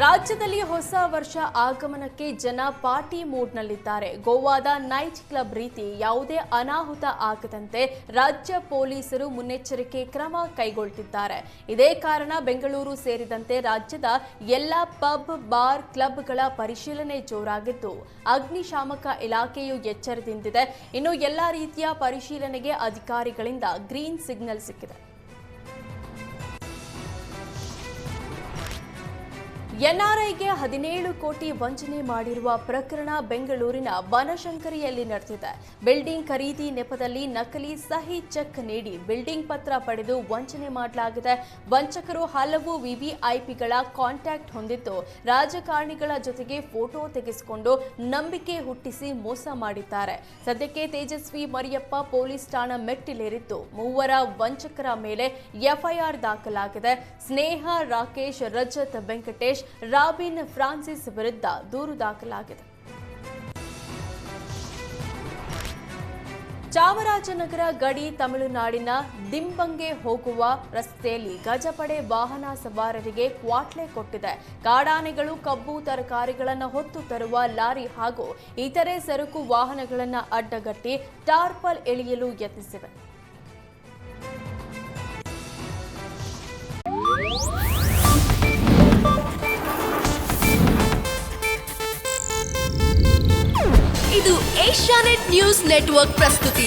ರಾಜ್ಯದಲ್ಲಿ ಹೊಸ ವರ್ಷ ಆಗಮನಕ್ಕೆ ಜನ ಪಾರ್ಟಿ ಮೂಡ್ನಲ್ಲಿದ್ದಾರೆ. ಗೋವಾದ ನೈಟ್ ಕ್ಲಬ್ ರೀತಿ ಯಾವುದೇ ಅನಾಹುತ ಆಗದಂತೆ ರಾಜ್ಯ ಪೊಲೀಸರು ಮುನ್ನೆಚ್ಚರಿಕೆ ಕ್ರಮ ಕೈಗೊಳ್ಳುತ್ತಿದ್ದಾರೆ. ಇದೇ ಕಾರಣ ಬೆಂಗಳೂರು ಸೇರಿದಂತೆ ರಾಜ್ಯದ ಎಲ್ಲ ಪಬ್, ಬಾರ್, ಕ್ಲಬ್ಗಳ ಪರಿಶೀಲನೆ ಜೋರಾಗಿದ್ದು ಅಗ್ನಿಶಾಮಕ ಇಲಾಖೆಯು ಎಚ್ಚರದಿಂದಿದೆ. ಇನ್ನು ಎಲ್ಲಾ ರೀತಿಯ ಪರಿಶೀಲನೆಗೆ ಅಧಿಕಾರಿಗಳಿಂದ ಗ್ರೀನ್ ಸಿಗ್ನಲ್ ಸಿಕ್ಕಿದೆ. ಎನ್ಆರ್ಐಗೆ 17 ಕೋಟಿ ವಂಚನೆ ಮಾಡಿರುವ ಪ್ರಕರಣ ಬೆಂಗಳೂರಿನ ಬನಶಂಕರಿಯಲ್ಲಿ ನಡೆದಿದೆ. ಬಿಲ್ಡಿಂಗ್ ಖರೀದಿ ನೆಪದಲ್ಲಿ ನಕಲಿ ಸಹಿ ಚೆಕ್ ನೀಡಿ ಬಿಲ್ಡಿಂಗ್ ಪತ್ರ ಪಡೆದು ವಂಚನೆ ಮಾಡಲಾಗಿದೆ. ವಂಚಕರು ಹಲವು ವಿವಿಐಪಿಗಳ ಕಾಂಟ್ಯಾಕ್ಟ್ ಹೊಂದಿದ್ದು ರಾಜಕಾರಣಿಗಳ ಜೊತೆಗೆ ಫೋಟೋ ತೆಗೆಸಿಕೊಂಡು ನಂಬಿಕೆ ಹುಟ್ಟಿಸಿ ಮೋಸ ಮಾಡಿದ್ದಾರೆ. ಸದ್ಯಕ್ಕೆ ತೇಜಸ್ವಿ ಮರಿಯಪ್ಪ ಪೊಲೀಸ್ ಠಾಣಾ ಮೆಟ್ಟಿಲೇರಿದ್ದು ಮೂವರ ವಂಚಕರ ಮೇಲೆ ಎಫ್ಐಆರ್ ದಾಖಲಾಗಿದೆ. ಸ್ನೇಹ, ರಾಕೇಶ್, ರಜತ್, ವೆಂಕಟೇಶ್, ರಾಬಿನ್, ಫ್ರಾನ್ಸಿಸ್ ವಿರುದ್ಧ ದೂರು ದಾಖಲಾಗಿದೆ. ಚಾಮರಾಜನಗರ ಗಡಿ ತಮಿಳುನಾಡಿನ ದಿಂಬಂಗೆ ಹೋಗುವ ರಸ್ತೆಯಲ್ಲಿ ಗಜಪಡೆ ವಾಹನ ಸವಾರರಿಗೆ ಕ್ವಾಟ್ಲೆ ಕೊಟ್ಟಿದೆ. ಕಾಡಾನೆಗಳು ಕಬ್ಬು, ತರಕಾರಿಗಳನ್ನು ಹೊತ್ತು ತರುವ ಲಾರಿ ಹಾಗೂ ಇತರೆ ಸರಕು ವಾಹನಗಳನ್ನು ಅಡ್ಡಗಟ್ಟಿ ಟಾರ್ಪಲ್ ಎಳೆಯಲು ಯತ್ನಿಸಿವೆ. ಇದು ಏಷ್ಯಾನೆಟ್ ನ್ಯೂಸ್ ನೆಟ್ವರ್ಕ್ ಪ್ರಸ್ತುತಿ.